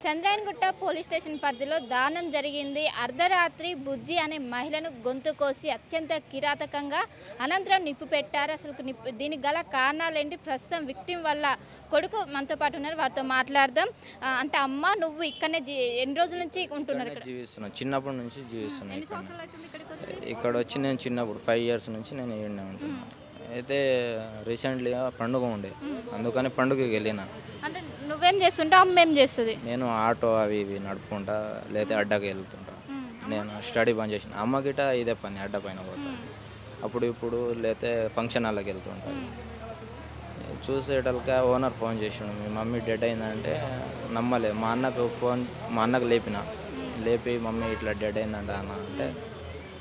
Chandrayangutta police station పరిధిలో దారుణం జరిగింది. అర్ధరాత్రి బుజ్జి అనే మహిళను గొంతు కోసి అత్యంత కిరాతకంగా అనంతరం నిప్పు పెట్టారు. అసలు దీనికి గల కారణాలు ఏంటి? ప్రస్తుతం విక్టిమ్ వల్ల కొడుకు మనతో పాటు ఉన్నారు, వారితో మాట్లాడదాం. అంటే అమ్మ నువ్వు ఇక్కడనే ఎన్ని రోజుల నుంచి ఉంటున్నారు? జీవిస్తున్నాను, చిన్నప్పటి నుంచి జీవిస్తున్నాను. ఇక్కడ వచ్చి నేను చిన్నప్పుడు 5 years నుంచి నేను ఈడనే ఉంటున్నాను. అయితే రీసెంట్లీగా పండుగ ఉండే, అందుకని పండుగకి వెళ్ళిన. అంటే నువ్వేం చేస్తుంటావు, అమ్మ ఏం చేస్తుంది? నేను ఆటో అవి ఇవి నడుపుకుంటా, లేకపోతే అడ్డకి వెళ్తుంటా. నేను స్టడీ బంద్ చేసిన. అమ్మ గిట ఇదే పని, అడ్డ పైన పోతా. అప్పుడు ఇప్పుడు లేకపోతే ఫంక్షన్ హాల్కి వెళ్తుంటా. చూసేటల్గా ఓనర్ ఫోన్ చేసిండు, మీ మమ్మీ డెడ్ అయిందంటే నమ్మలే. మా అన్నకు లేపి మమ్మీ ఇట్లా డెడ్ అయిందంట అన్న అంటే,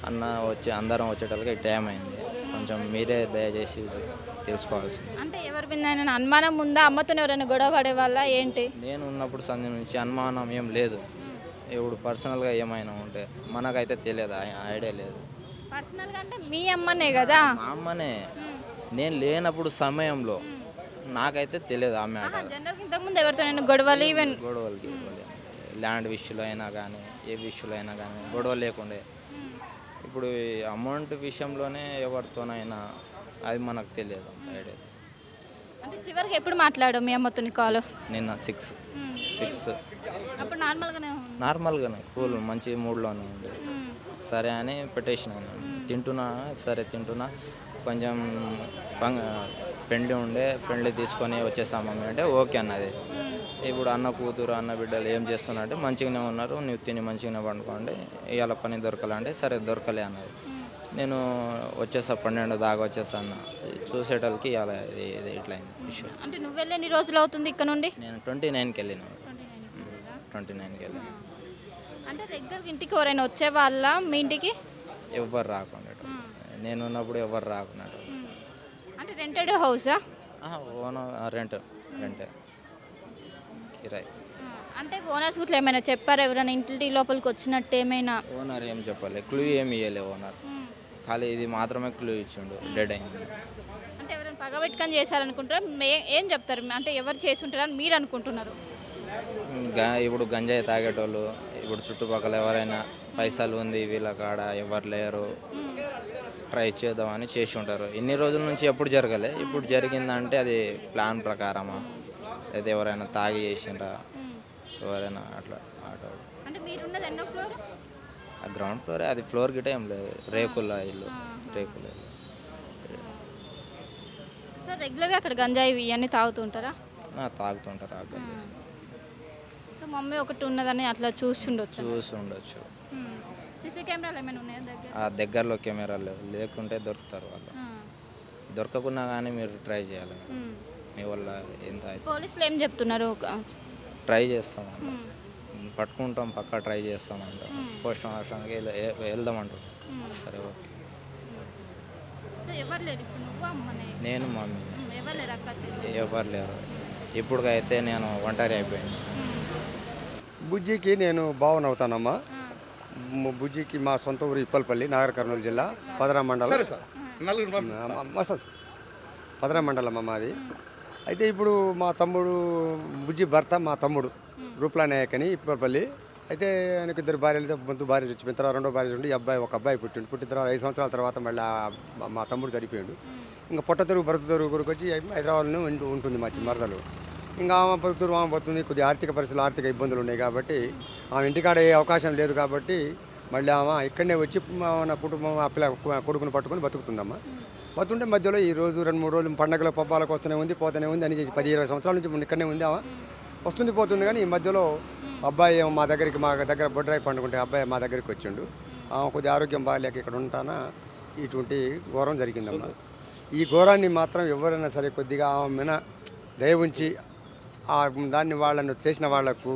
అన్న వచ్చి అందరం వచ్చేటల్గా ఈ టైం అయింది, కొంచెం మీరే దయచేసి తెలుసుకోవాల్సింది. అంటే ఎవరి మీద అనుమానం ఉందా? అమ్మతో ఎవరైనా గొడవ పడే వాళ్ళ ఏంటి? నేను ఉన్నప్పుడు సంధి నుంచి అనుమానం ఏం లేదు. ఇప్పుడు పర్సనల్గా ఏమైనా ఉంటే మనకైతే తెలియదు, ఐడియా లేదు. పర్సనల్గా అంటే మీ అమ్మనే కదా? మా అమ్మనే. నేను లేనప్పుడు సమయంలో నాకైతే తెలియదు ఆమె జనరల్గా ఇంతకుముందు ఎవరితో గొడవలు గొడవలకి ల్యాండ్ విషయంలో అయినా కానీ ఏ విషయంలో అయినా కానీ గొడవ లేకుండే. ఇప్పుడు అమౌంట్ విషయంలోనే ఎవరితోనైనా అది మనకు తెలియదు, అంత ఐడియా. అంటే చివరికి ఎప్పుడు మాట్లాడు మీ అమ్మతో కాల్? నిన్న 6 అప్పుడు నార్మల్గానే కూల్ మంచి మూడ్లోనే ఉండే. సరే అని పెట్టేసిన. తింటున్నా, సరే తింటున్నా, కొంచెం పెండ్లి తీసుకొని వచ్చేసాము అంటే ఓకే అన్నది. ఇప్పుడు అన్న కూతురు అన్న బిడ్డలు ఏం చేస్తున్నా మంచిగానే ఉన్నారు, నువ్వు తిని మంచిగానే పండుకోండి, ఇవాళ పని దొరకాలంటే సరే దొరకలే అన్నది. నేను వచ్చేసా 12 దాకా వచ్చేసా అన్న. చూసేటోళ్ళకి ఇవాళ ఇట్లా అయింది విషయం. అంటే నువ్వు వెళ్ళి ఎన్ని రోజులు అవుతుంది ఇక్కడ నుండి? నేను 29కి వెళ్ళిన. 29కి వెళ్ళిన. అంటే రెగ్యులర్గా ఇంటికి ఎవరైనా వచ్చే వాళ్ళ మీ ఇంటికి? ఎవరు రాకుండా, నేను ఉన్నప్పుడు ఎవరు రాకున్నాడు. అంటే రెంటెడ్ హౌసా? రెంటే కిరాయి. అంటే ఓనర్స్ గుట్లా ఏమైనా చెప్పారు? ఎవరైనా ఇంటి లోపలికి వచ్చినట్టు ఏమైనా? ఓనర్ ఏం చెప్పాలి, క్లూ ఏమి ఇవ్వలే ఓనర్. ఖాళీ ఇది మాత్రమే క్లూ ఇచ్చిండు, డెడ్ అయింది. అంటే ఎవరైనా పగబెట్టుకొని చేశారనుకుంటారు, ఏం చెప్తారు? అంటే ఎవరు చేసి ఉంటారని మీరు అనుకుంటున్నారు? ఇప్పుడు గంజాయి తాగేటోళ్ళు, ఇప్పుడు చుట్టుపక్కల ఎవరైనా పైసలు ఉంది వీళ్ళ కాడ ఎవరు లేరు, ట్రై చేద్దామని చేసి ఉంటారు. ఇన్ని రోజుల నుంచి ఎప్పుడు జరగలే, ఇప్పుడు జరిగిందంటే అది ప్లాన్ ప్రకారమా, అయితే ఎవరైనా తాగి చేసిండ్రా, ఎవరైనా అట్లా ఆటో. అంటే మీరున్నది ఎన్నో ఫ్లోర్? గ్రౌండ్ ఫ్లోరే, అది ఫ్లోర్ గిట్ట ఏం లేదు, రేకుల ఇల్లు. సో రెగ్యులర్గా అక్కడ గంజాయి ఇవన్నీ తాగుతుంటారా? తాగుతుంటారు. ఆ గంజాయి సో మమ్మీ ఒకటి ఉన్నదని అట్లా చూస్తుండొచ్చు. సీసీ కెమెరాలు ఏమైనా ఉన్నాయా దగ్గరలో? కెమెరాలు లేకుంటే దొరుకుతారు వాళ్ళు. దొరకకున్నా కానీ మీరు ట్రై చేయాలి, మీ వల్ల ఎంత. పోలీసులు ఏం చెప్తున్నారు? ట్రై చేస్తామంట, పట్టుకుంటాం, పక్కా ట్రై చేస్తామంట, పోస్ట్ మార్టంకి వెళ్దామంటారు. సరే ఓకే. నేను మమ్మీ ఎవరు లేరు. ఇప్పుడుకైతే నేను ఒంటరి అయిపోయాను. బుజ్జికి నేను భావన అవుతానమ్మా. బుజ్జికి మా సొంత ఊరు ఇప్పలపల్లి, నాగర్ కర్నూలు జిల్లా, పదరా మండలం. పదరా మండలం అమ్మ అది. అయితే ఇప్పుడు మా తమ్ముడు బుజ్జి భర్త, మా తమ్ముడు రూప్లా నాయక్ అని ఇప్పలపల్లి. అయితే ఆయనకు 2 భార్యలు, ముందు భార్య చచ్చిపోయిన తర్వాత 2వ భార్య ఉండి ఒక అబ్బాయి పుట్టిన తర్వాత 5 సంవత్సరాల తర్వాత మళ్ళీ మా తమ్ముడు చనిపోయాడు. ఇంకా పొట్టతెరుగు బ్రతుతెరుగు కొరకు వచ్చి హైదరాబాద్లోనే ఉంటుంది మా మరదలు. ఇంకా ఆమె బతుకుతుంది. కొద్దిగా ఆర్థిక ఇబ్బందులు ఉన్నాయి కాబట్టి ఆమె ఇంటికాడ ఏ అవకాశం లేదు కాబట్టి మళ్ళీ ఆమె ఇక్కడనే వచ్చి మన కుటుంబం ఆ పిల్ల కొడుకుని పట్టుకొని బతుకుతుందమ్మా. బతుంటే మధ్యలో ఈ రోజు 2-3 రోజులు పండగల పబ్బాలకు వస్తూనే ఉంది, పోతూనే ఉంది అని చేసి 10-20 సంవత్సరాల నుంచి ఇక్కడనే ఉంది ఆమె. వస్తుంది పోతుంది. కానీ ఈ మధ్యలో అబ్బాయి మా దగ్గర బొడ్రాయి పండుకుంటే అబ్బాయి మా దగ్గరికి వచ్చిండు. ఆమె కొద్దిగా ఆరోగ్యం బాగాలేక ఇక్కడ ఉంటానా ఇటువంటి ఘోరం జరిగిందమ్మా. ఈ ఘోరాన్ని మాత్రం ఎవరైనా సరే కొద్దిగా ఆమె మీద దయ ఉంచి దాన్ని వాళ్ళను చేసిన వాళ్లకు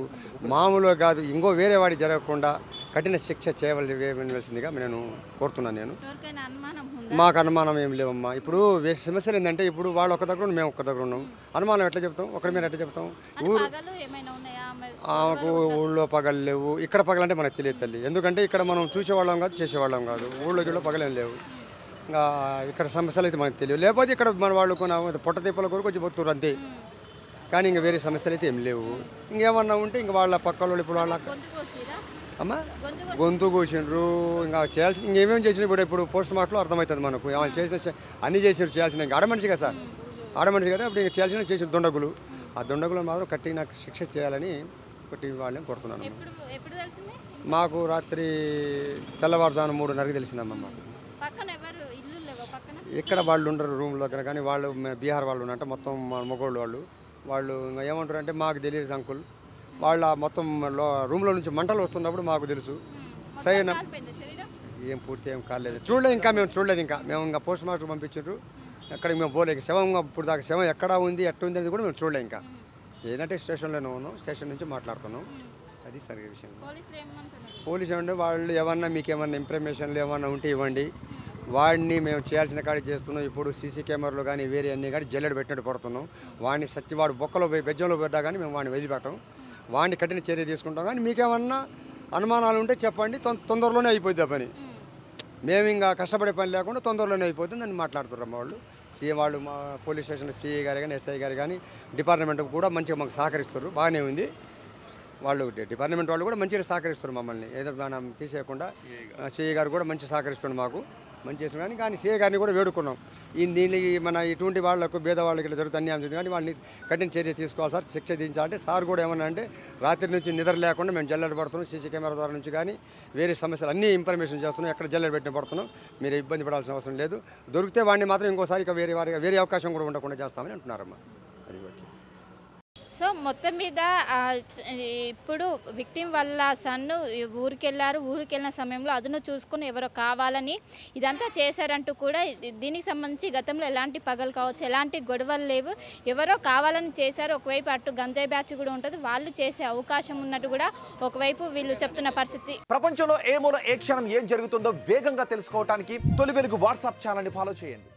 మామూలుగా కాదు, ఇంకో వేరే వాడి జరగకుండా కఠిన శిక్ష చేయవలసిందిగా నేను కోరుతున్నాను. మాకు అనుమానం ఏం లేవమ్మా. ఇప్పుడు సమస్యలు ఏంటంటే, ఇప్పుడు వాళ్ళు ఒక దగ్గర మేము ఒక దగ్గర ఉన్నాం. అనుమానం ఎట్లా చెప్తాం? ఒకరి మీద ఎట్లా చెప్తాం? ఆమెకు ఊళ్ళో పగలు లేవు, ఇక్కడ పగలంటే మనకు తెలియదు తల్లి. ఎందుకంటే ఇక్కడ మనం చూసేవాళ్ళం కాదు, చేసేవాళ్ళం కాదు. ఊళ్ళో పగలేం లేవు. ఇంకా ఇక్కడ సమస్యలు అయితే మనకు తెలియదు. లేకపోతే ఇక్కడ మన వాళ్ళు పొట్ట తిప్పల కొరకు వచ్చి బతుకుతారు అంతే. కానీ ఇంకా వేరే సమస్యలు అయితే ఏం లేవు. ఇంకేమన్నా ఉంటే ఇంకా వాళ్ళ పక్క వాళ్ళు ఇప్పుడు వాళ్ళ అమ్మ గొంతు కోసిండ్రు, ఇంకా చేయాల్సిన ఇంకేమేమి చేసిన ఇప్పుడు పోస్ట్ మార్టంలో అర్థమవుతుంది మనకు. ఏమైనా చేసిన అన్నీ చేసారు, చేయాల్సిన ఇంకా ఆడమనిషి కదా సార్, ఆడమనిషి కదా. ఇప్పుడు ఇంకా చేయాల్సిన చేసిన దుండగులు, ఆ దుండగులను మాత్రం కట్టి నాకు శిక్ష చేయాలని ఒకటి వాళ్ళని కోరుతున్నాను. మాకు రాత్రి తెల్లవారుజాము 3:30కి తెలిసిందమ్మా. మాకు ఎక్కడ వాళ్ళు ఉండరు రూమ్ దగ్గర, కానీ వాళ్ళు బీహార్ వాళ్ళు ఉన్నట్టు మొత్తం మొగోళ్ళు వాళ్ళు ఇంకా ఏమంటారు అంటే మాకు తెలియదు అంకుల్, వాళ్ళ మొత్తం రూమ్లో నుంచి మంటలు వస్తున్నప్పుడు మాకు తెలుసు. సైన ఏం పూర్తి ఏం కాలేదు, చూడలేదు ఇంకా, మేము చూడలేదు ఇంకా. మేము ఇంకా పోస్ట్ మార్టం పంపించారు, ఎక్కడికి మేము పోలేదు. శవం ఇప్పుడు దాకా శవం ఎక్కడ ఉంది ఎట్లా ఉంది అనేది కూడా మేము చూడలేదు ఇంకా. ఏదంటే స్టేషన్లోనే ఉన్నాం, స్టేషన్ నుంచి మాట్లాడుతున్నాం. అది సరిగ్గా విషయం. పోలీసు ఏమంటే వాళ్ళు ఏమన్నా మీకు ఏమన్నా ఇన్ఫర్మేషన్లు ఏమన్నా ఉంటే ఇవ్వండి, వాడిని మేము చేయాల్సిన కాడికి చేస్తున్నాం. ఇప్పుడు సీసీ కెమెరాలు కానీ వేరే అన్నీ కానీ జల్లెడ పెట్టినట్టు పడుతున్నాం. వాడిని వాడు బొక్కలో పోయి బెజ్జంలో పెట్టా కానీ మేము వాడిని వదిలిపెట్టాం, వాడిని కఠిన చర్య తీసుకుంటాం. కానీ మీకేమన్నా అనుమానాలు ఉంటే చెప్పండి, తొందరలోనే అయిపోద్ది ఆ పని. మేము ఇంకా కష్టపడే పని లేకుండా తొందరలోనే అయిపోతుంది అని మాట్లాడుతున్నారు వాళ్ళు. సీఏ వాళ్ళు, మా పోలీస్ స్టేషన్ సిఐ గారు కానీ ఎస్ఐ గారు కానీ డిపార్ట్మెంట్ కూడా మంచిగా మాకు సహకరిస్తారు, బాగానే ఉంది. వాళ్ళు డిపార్ట్మెంట్ వాళ్ళు కూడా మంచిగా సహకరిస్తారు మమ్మల్ని, ఏదో మనం తీసేయకుండా. సిఐ గారు కూడా మంచి సహకరిస్తుంది మాకు, మంచి చేస్తున్నాం. కానీ సిఐ గారిని కూడా వేడుకున్నాం, దీనికి మన ఇటువంటి వాళ్ళకు పేదవాళ్ళకి ఇట్లా జరుగుతుంది అన్యాయం జరుగుతుంది, కానీ వాళ్ళని కఠిన చర్య తీసుకోవాలి సార్, శిక్ష దించాలంటే. సార్ కూడా ఏమన్నా అంటే రాత్రి నుంచి నిద్ర లేకుండా మేము జల్లెడ పడుతున్నాం, సీసీ కెమెరా ద్వారా నుంచి కానీ వేరే సమస్యలు అన్నీ ఇన్ఫర్మేషన్ చేస్తున్నాం, ఎక్కడ జల్లెడ పెట్టిన పడుతున్నాం, మీరు ఇబ్బంది పడాల్సిన అవసరం లేదు. దొరికితే వాడిని మాత్రం ఇంకోసారి ఇక వేరే అవకాశం కూడా ఉండకుండా చేస్తామని అంటున్నారమ్మా. అది ఓకే. సో మొత్తం మీద ఇప్పుడు విక్టిమ్ వాళ్ళ సన్ను ఊరికెళ్ళిన సమయంలో అదును చూసుకుని ఎవరో కావాలని ఇదంతా చేశారంటూ కూడా దీనికి సంబంధించి గతంలో ఎలాంటి పగలు కావచ్చు, ఎలాంటి గొడవలు లేవు, ఎవరో కావాలని చేశారు. ఒకవైపు అటు గంజాయి బ్యాచ్ కూడా ఉంటుంది, వాళ్ళు చేసే అవకాశం ఉన్నట్టు కూడా ఒకవైపు వీళ్ళు చెప్తున్న పరిస్థితి. ప్రపంచంలో ఏ మూల ఏ క్షణం ఏం జరుగుతుందో వేగంగా తెలుసుకోవడానికి తొలి వెలుగు వాట్సాప్ ఛానల్ని ఫాలో చేయండి.